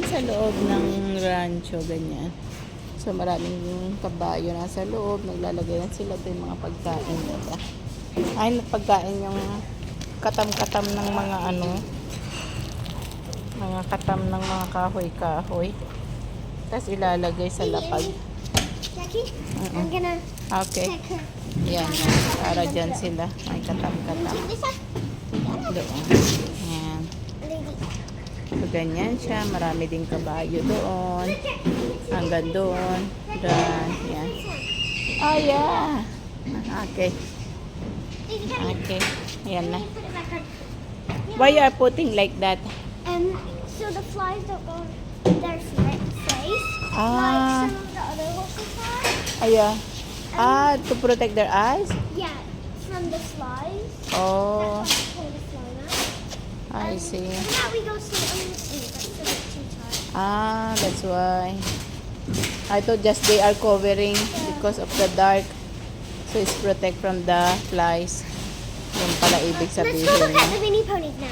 sa loob ng rancho, ganyan. So, maraming kabayo nasa loob. Naglalagay na sila. Ito yung mga pagkain nila. Ay, pagkain yung katam-katam ng mga ano, mga katam ng mga kahoy-kahoy. Tapos ilalagay sa lapag. Jackie, I'm gonna Okay. take her. Yan. Para dyan sila. May katam-katam. Take this up. Doon. Yan. Lady. So, ganyan siya. Marami din kabayo doon. Hanggang doon. Doon. Yan. Oh, yeah. Okay. Lady, come here. Okay. Ayan na. Put it back on. Why you are putting like that? So the flies don't go in their face. Ah. Like some of the other horses have. Ayan. To protect their eyes? Yeah, from the flies. Oh, That's why it's called the fly mat. I see. So now we go sit on the seat. That's the too tight. That's why. I thought just they are covering because of the dark. So it's protect from the flies. Yun pala ibig Let's go sabihin. look at the mini ponies now.